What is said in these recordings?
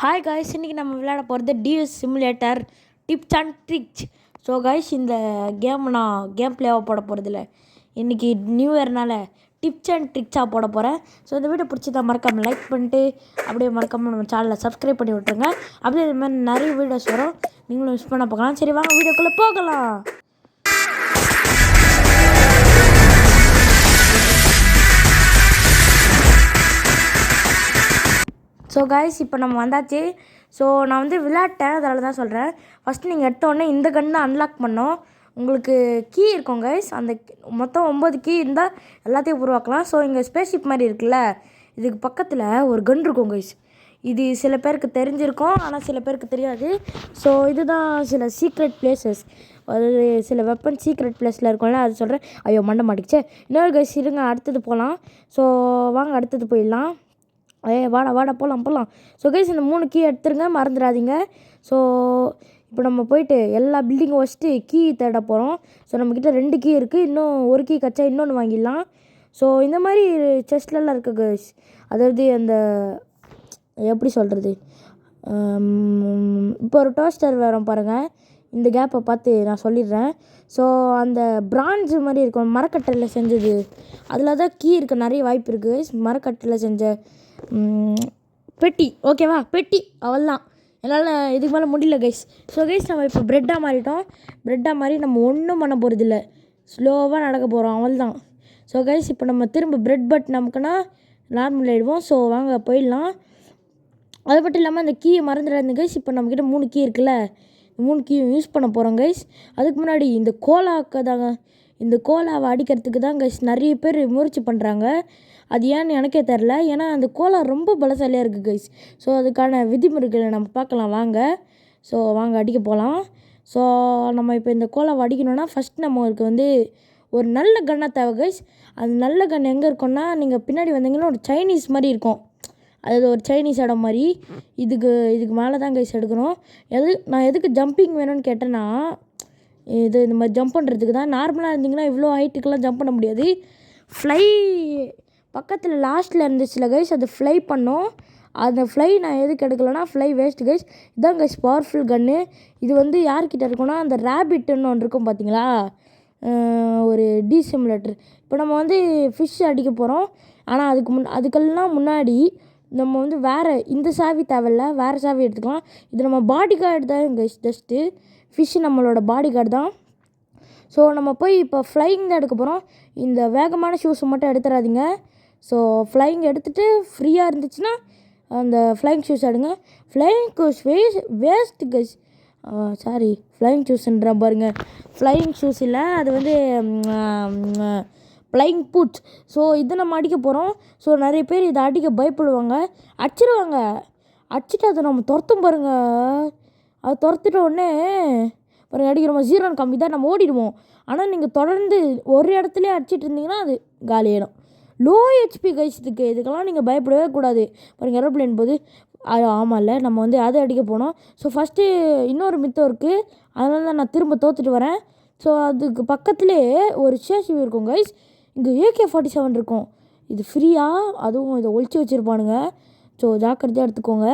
Hi guys, இன்றைக்கி நம்ம விளையாட போகிறது TS simulator tips and tricks. So guys, இந்த கேம் நான் கேம் பிளேவாக போட போகிறதில்ல. இன்றைக்கி நியூ இயர்னால் டிப்ஸ் அண்ட் ட்ரிக்ஸாக போட போகிறேன். ஸோ இந்த வீடியோ பிடிச்சதா மறக்காமல் லைக் பண்ணிட்டு அப்படியே மறக்காமல் நம்ம சேனலை சப்ஸ்கிரைப் பண்ணி விட்டுருங்க. அப்படியே இது மாதிரி நிறைய வீடியோஸ் வரும், நீங்களும் மிஸ் பண்ண பார்க்கலாம். சரி வாங்க வீடியோக்குள்ளே போகலாம். ஸோ காய்ஸ், இப்போ நம்ம வந்தாச்சு. ஸோ நான் வந்து விளையாட்டேன், அதனால தான் சொல்கிறேன். ஃபஸ்ட்டு நீங்கள் எடுத்தோடனே இந்த கன் தான் அன்லாக் பண்ணோம். உங்களுக்கு கீ இருக்கும் கைஸ், அந்த மொத்தம் 9 கீ இருந்தால் எல்லாத்தையும் உருவாக்கலாம். ஸோ இங்கே ஸ்பேஸ்ஷிப் மாதிரி இருக்குல்ல, இதுக்கு பக்கத்தில் ஒரு கன் இருக்கும் கைஸ். இது சில பேருக்கு தெரிஞ்சிருக்கும், ஆனால் சில பேருக்கு தெரியாது. ஸோ இதுதான் சில சீக்ரெட் பிளேசஸ், அதாவது சில வெப்பன் சீக்ரெட் பிளேஸில் இருக்கும்ல, அது சொல்கிறேன். ஐயோ மண்டை மாட்டிக்கிச்சே. இன்னொரு கைஸ் இருங்க, அடுத்தது போகலாம். ஸோ வாங்க அடுத்தது போயிடலாம். வாடா போகலாம். ஸோ கைஸ், இந்த 3 கீ எடுத்துருங்க, மறந்துடாதீங்க. ஸோ இப்போ நம்ம போயிட்டு எல்லா பில்டிங்கும் வச்சுட்டு கீ தேட போகிறோம். ஸோ நம்மக்கிட்ட 2 கீ இருக்குது, இன்னும் ஒரு கீ கச்சா இன்னொன்று வாங்கிடலாம். ஸோ இந்த மாதிரி செஸ்ட்லலாம் இருக்குது கைஸ், அதாவது அந்த எப்படி சொல்கிறது, இப்போ ஒரு டோஸ்டர் வரும் பாருங்கள், இந்த கேப்பை பார்த்து நான் சொல்லிடுறேன். ஸோ அந்த பிரான்ஸ் மாதிரி இருக்கும், மரக்கட்டையில் செஞ்சது, அதில் தான் கீ இருக்க நிறைய வாய்ப்பு இருக்குது. மரக்கட்டையில் செஞ்ச பெட்டி, ஓகேவா, பெட்டி அவள்தான். என்னால் இதுக்கு மேலே முடியல கைஸ். ஸோ கைஸ், நம்ம இப்போ ப்ரெட்டாக மாறிட்டோம். ப்ரெட்டாக மாறி நம்ம ஒன்றும் பண்ண போகிறதில்ல, ஸ்லோவாக நடக்க போகிறோம், அவள்தான். ஸோ கைஸ், இப்போ நம்ம திரும்ப ப்ரெட் பட் நமக்குன்னா நார்மல் ஆகிடுவோம். ஸோ வாங்க போயிடலாம். அது மட்டும் இல்லாமல் அந்த கீயை மறந்துடாது கைஸ். இப்போ நம்மக்கிட்ட 3 கீ இருக்குல்ல, 3 கீயும் யூஸ் பண்ண போகிறோம் கைஸ். அதுக்கு முன்னாடி இந்த கோலாவை அடிக்கிறதுக்கு தான் கைஸ் நிறைய பேர் முயற்சி பண்ணுறாங்க. அது ஏன்னு எனக்கே தெரில, ஏன்னா அந்த கோலா ரொம்ப பலசாலியாக இருக்குது கைஸ். ஸோ அதுக்கான விதிமுறைகளை நம்ம பார்க்கலாம் வாங்க. ஸோ வாங்க அடிக்க போகலாம். ஸோ நம்ம இப்போ இந்த கோலாவை அடிக்கணும்னா ஃபஸ்ட் நம்மளுக்கு வந்து ஒரு நல்ல கன்னாக தேவை கைஸ். அந்த நல்ல கன் எங்கே இருக்குன்னா, நீங்கள் பின்னாடி வந்தீங்கன்னா ஒரு சைனீஸ் மாதிரி இருக்கும், அதாவது ஒரு சைனீஸ் இடம் மாதிரி. இதுக்கு மேலே தான் கைஸ் எடுக்கணும். நான் எதுக்கு ஜம்பிங் வேணும்னு கேட்டேன்னா, இந்த மாதிரி ஜம்ப் பண்ணுறதுக்கு தான். நார்மலாக இருந்திங்கன்னா இவ்வளோ ஹைட்டுக்கெல்லாம் ஜம்ப் பண்ண முடியாது. ஃப்ளை பக்கத்தில் லாஸ்ட்டில் இருந்துச்சுல கைஸ், அது ஃப்ளை பண்ணோம். அந்த ஃப்ளை நான் எதுக்கு எடுக்கலைன்னா, ஃப்ளை வேஸ்ட் கைஸ். இதுதான் கைஸ் பவர்ஃபுல் கன்று. இது வந்து யார்கிட்ட இருக்குன்னா, அந்த ரேபிட்டுன்னு ஒன்று இருக்கும் பார்த்தீங்களா, ஒரு டி சிமுலேட்டர். இப்போ நம்ம வந்து ஃபிஷ் அடிக்க போகிறோம். ஆனால் அதுக்கெல்லாம் முன்னாடி நம்ம வந்து வேறு இந்த சாவி தேவையில்ல, வேறு சாவி எடுத்துக்கலாம். இது நம்ம பாடி கார்டு தான் கைஸ், ஜஸ்ட்டு ஃபிஷ்ஷு நம்மளோட பாடி கார்டு தான். ஸோ நம்ம போய் இப்போ ஃப்ளையிங் தான் எடுக்க போகிறோம். இந்த வேகமான ஷூஸை மட்டும் எடுத்துடாதீங்க. ஸோ ஃப்ளையிங் எடுத்துகிட்டு ஃப்ரீயாக இருந்துச்சுன்னா அந்த ஃப்ளையிங் ஷூஸ் எடுங்க. Flying shoes waste guys. Sorry, flying ஷூஸ்ன்ற பாருங்க, ஃப்ளையிங் ஷூஸ் இல்லை, அது வந்து ஃப்ளையிங் பூட்ஸ். ஸோ இதை நம்ம அடிக்க போகிறோம். ஸோ நிறைய பேர் இதை அடிக்க பயப்படுவாங்க, அடிச்சிடுவாங்க. அடிச்சுட்டு அதை நம்ம துரத்தும் பாருங்கள். அது துரத்துட்ட உடனே பாருங்கள் அடிக்கிறோம், 0 கம்மி தான், நம்ம ஓடிடுவோம். ஆனால் நீங்கள் தொடர்ந்து ஒரு இடத்துலையே அடிச்சிட்டு இருந்தீங்கன்னா அது காலியாயிடும். லோ ஹெச்பி கைஸ், இதுக்கெல்லாம் நீங்கள் பயப்படவே கூடாது. பாருங்கள் ஏரோப்ளேன் போது, ஆமாம்ல, நம்ம வந்து அதை அடிக்க போனோம். ஸோ ஃபஸ்ட்டு இன்னொரு மித்தம் இருக்குது, அதனால தான் நான் திரும்ப தோற்றுட்டு வரேன். ஸோ அதுக்கு பக்கத்துலேயே ஒரு சேஷிவ் இருக்கும் கைஸ். இங்கே AK-47 இருக்கும். இது ஃப்ரீயாக, அதுவும் இதை ஒழிச்சு வச்சுருப்பானுங்க. ஸோ ஜாக்கிரதையாக எடுத்துக்கோங்க.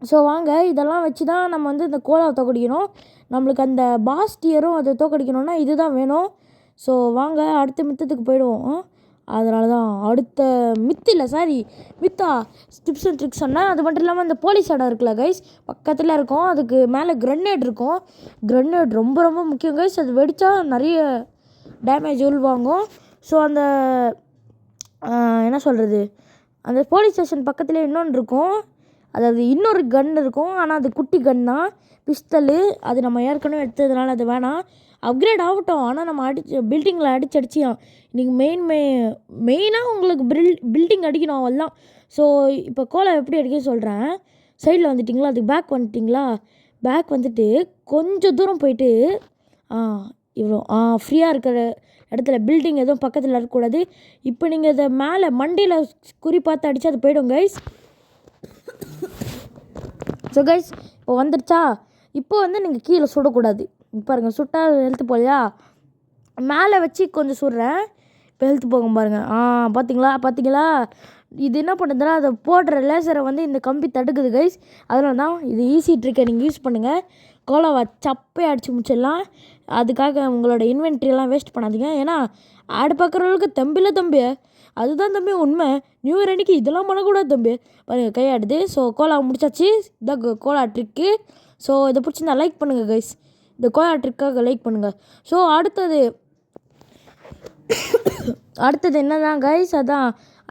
ஸோ வாங்க, இதெல்லாம் வச்சு தான் நம்ம வந்து இந்த கோலாவை தோக்கடிக்கணும். நம்மளுக்கு அந்த பாஸ் டியரும் அதை தோக்கடிக்கணும்னா இது தான் வேணும். ஸோ வாங்க அடுத்த மித்தத்துக்கு போயிடுவோம். அதனால தான் அடுத்த மித்தா டிப்ஸ் அண்ட் ட்ரிக்ஸ் சொன்னேன். அது மட்டும் இல்லாமல் அந்த போலீஸ் இடம் இருக்குல்ல கைஸ், பக்கத்தில் இருக்கும். அதுக்கு மேலே கிரனேட் இருக்கும். கிரனேட் ரொம்ப ரொம்ப முக்கியம் கைஸ். அது வெடித்தா நிறைய டேமேஜ் உள்வாங்கும். ஸோ அந்த என்ன சொல்கிறது, அந்த போலீஸ் ஸ்டேஷன் பக்கத்தில் இன்னொன்று இருக்கும், அதாவது இன்னொரு கன் இருக்கும். ஆனால் அது குட்டி கன் தான், பிஸ்தலு. அது நம்ம ஏற்கனவே எடுத்ததுனால அது வேணாம், அப்கிரேட் ஆகட்டும். ஆனால் நம்ம பில்டிங்கில் அடிச்சியான். இன்றைக்கி மெயினாக உங்களுக்கு பில்டிங் அடிக்கணும் அவள்தான். ஸோ இப்போ கோலா எப்படி அடிக்க சொல்கிறேன். சைடில் வந்துட்டிங்களா, அதுக்கு பேக் வந்துட்டிங்களா, பேக் வந்துட்டு கொஞ்சம் தூரம் போயிட்டு இவ்வளோ ஃப்ரீயாக இருக்கிற இடத்துல பில்டிங் எதுவும் பக்கத்தில் இருக்கக்கூடாது. இப்போ நீங்கள் இதை மேலே மண்டையில் குறி பார்த்து அடித்து அது போய்டும் கைஸ். ஸோ கைஸ், இப்போ வந்துடுச்சா. இப்போ வந்து நீங்கள் கீழே சுடக்கூடாது. பாருங்கள், சுட்டால் ஹெல்த்து போலையா, மேலே வச்சு கொஞ்சம் சுடுறேன், இப்போ ஹெல்த்து போகும் பாருங்கள். பார்த்தீங்களா, இது என்ன பண்ணுதுன்னா அதை போடுற லேசரை வந்து இந்த கம்பி தடுக்குது கைஸ். அதனால தான் இது ஈஸி ட்ரிக்கை நீங்கள் யூஸ் பண்ணுங்கள். கோலாவை சப்பே அடித்து முடிச்சிடலாம். அதுக்காக உங்களோட இன்வென்ட்ரியெல்லாம் வேஸ்ட் பண்ணாதீங்க. ஏன்னா ஆடு பார்க்குறவங்களுக்கு தம்பியில் தம்பி, அதுதான் தம்பி உண்மை. நியூ இயர் அன்றைக்கி இதெல்லாம் பண்ணக்கூடாது தம்பி. பாருங்கள் கையாடுது. ஸோ கோலா முடிச்சாச்சு. இதான் கோலா ட்ரிக்கு. ஸோ இதை பிடிச்சிருந்தா லைக் பண்ணுங்கள் கைஸ். இந்த கோலா ட்ரிக்காக லைக் பண்ணுங்கள். ஸோ அடுத்தது என்னதான் கைஸ், அதான்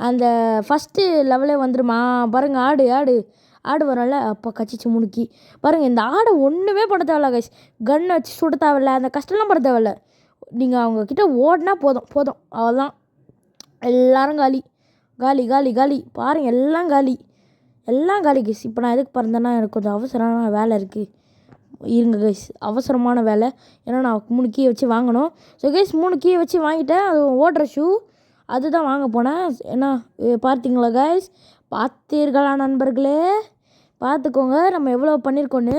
அந்த ஃபஸ்ட்டு லெவலே வந்துடுமா பாருங்கள். ஆடு வரல. அப்போ கச்சிச்சு முணுக்கி பாருங்கள். இந்த ஆடை ஒன்றுமே பண்ண தேவையில்ல கைஸ். கன்னை வச்சு சுட தேவையில்ல, அந்த கஷ்டம்லாம் பட தேவையில்ல. நீங்கள் அவங்கக்கிட்ட ஓடினா போதும் அவ்வளோதான். எல்லோரும் காலி பாருங்கள். எல்லாம் காலி கைஸ். இப்போ நான் எதுக்கு பறந்தேன்னா எனக்கு கொஞ்சம் அவசரமான வேலை இருக்குது. இருங்க கைஸ், அவசரமான வேலை. ஏன்னா நான் 3 கீயை வச்சு வாங்கணும். ஸோ கைஸ் 3 கீயை வச்சு வாங்கிட்டேன். அது ஓடுற ஷூ அதுதான் வாங்க போனேன். ஏன்னா பார்த்தீங்களா கைஸ், பார்த்தீர்களா நண்பர்களே, பார்த்துக்கோங்க நம்ம எவ்வளோ பண்ணியிருக்கோன்னு.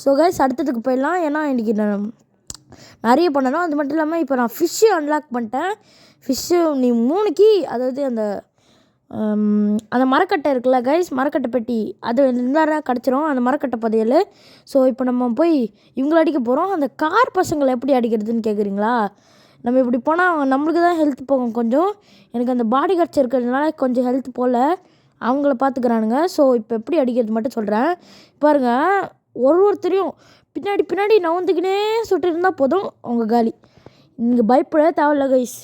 ஸோ கைஸ் அடுத்ததுக்கு போயிடலாம். ஏன்னா இன்றைக்கி நான் நிறைய பண்ணணும். அது மட்டும் இல்லாமல் இப்போ நான் ஃபிஷ்ஷு அன்லாக் பண்ணிட்டேன். ஃபிஷ்ஷு நீ 3 கீ, அதாவது அந்த மரக்கட்டை இருக்குல்ல கைஸ், மரக்கட்டை பெட்டி, அது இருந்தாலும் கிடச்சிரும் அந்த மரக்கட்டை புதையல். ஸோ இப்போ நம்ம போய் இவங்கள அடிக்க போகிறோம். அந்த கார் பசங்களை எப்படி அடிக்கிறதுன்னு கேட்குறீங்களா? நம்ம இப்படி போனால் நம்மளுக்கு தான் ஹெல்த் போகும் கொஞ்சம். எனக்கு அந்த பாடி கார்ட்ஸ் இருக்கிறதுனால கொஞ்சம் ஹெல்த் போல் அவங்கள பார்த்துக்கிறானுங்க. ஸோ இப்போ எப்படி அடிக்கிறது மட்டும் சொல்கிறேன். பாருங்கள், ஒருத்தரையும் பின்னாடி நவுந்துக்கினே சுட்டு இருந்தால் போதும், அவங்க காலி. இங்கே பயப்பட தேவையில்ல கைஸ்,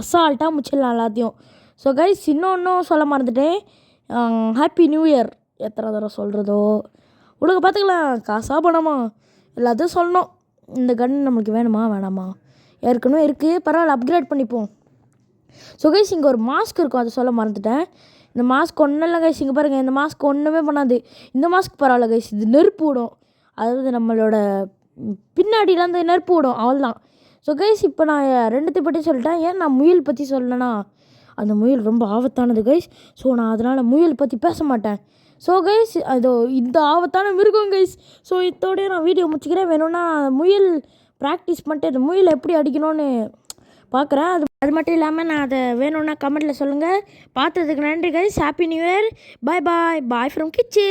அசால்ட்டாக முடிச்சிடலாம் எல்லாத்தையும். ஸோ கைஸ் இன்னொன்றும் சொல்ல மறந்துட்டேன். ஹாப்பி நியூ இயர் எத்தனை தடவை சொல்கிறதோ. உனக்கு பார்த்துக்கலாம், காசா பணமா எல்லாத்தையும் சொல்லணும். இந்த கன் நம்மளுக்கு வேணுமா வேணாமா? ஏற்கனவே இருக்குது, பரவாயில்ல அப்கிரேட் பண்ணிப்போம். ஸோ கைஸ் இங்கே ஒரு மாஸ்க் இருக்கும், அதை சொல்ல மறந்துட்டேன். இந்த மாஸ்க் ஒன்றும் இல்லை கைஸ். இங்கே பாருங்கள், இந்த மாஸ்க் ஒன்றுமே பண்ணாது. இந்த மாஸ்க் பரவாயில்ல கைஸ், இது நெருப்பு விடும். அதாவது நம்மளோட பின்னாடியில் அந்த நெருப்பு விடும், அவ்வளோதான். ஸோ கைஸ் இப்போ நான் 2 பற்றி சொல்லிட்டேன். ஏன் நான் முயல் பற்றி சொல்லலைன்னா, அந்த முயல் ரொம்ப ஆபத்தானது கைஸ். ஸோ நான் அதனால் முயல் பற்றி பேச மாட்டேன். ஸோ கைஸ் அதோ இந்த ஆபத்தான மிருகம் கைஸ். ஸோ இதோடய நான் வீடியோ முடிச்சுக்கிறேன். வேணும்னா முயல் ப்ராக்டிஸ் பண்ணிட்டு அந்த முயலை எப்படி அடிக்கணும்னு பார்க்குறேன். அது மட்டும் இல்லாமல் நான் அதை வேணும்னா கமெண்ட்டில் சொல்லுங்கள். பார்த்ததுக்கு நன்றி guys. Happy new year. Bye from Kichu.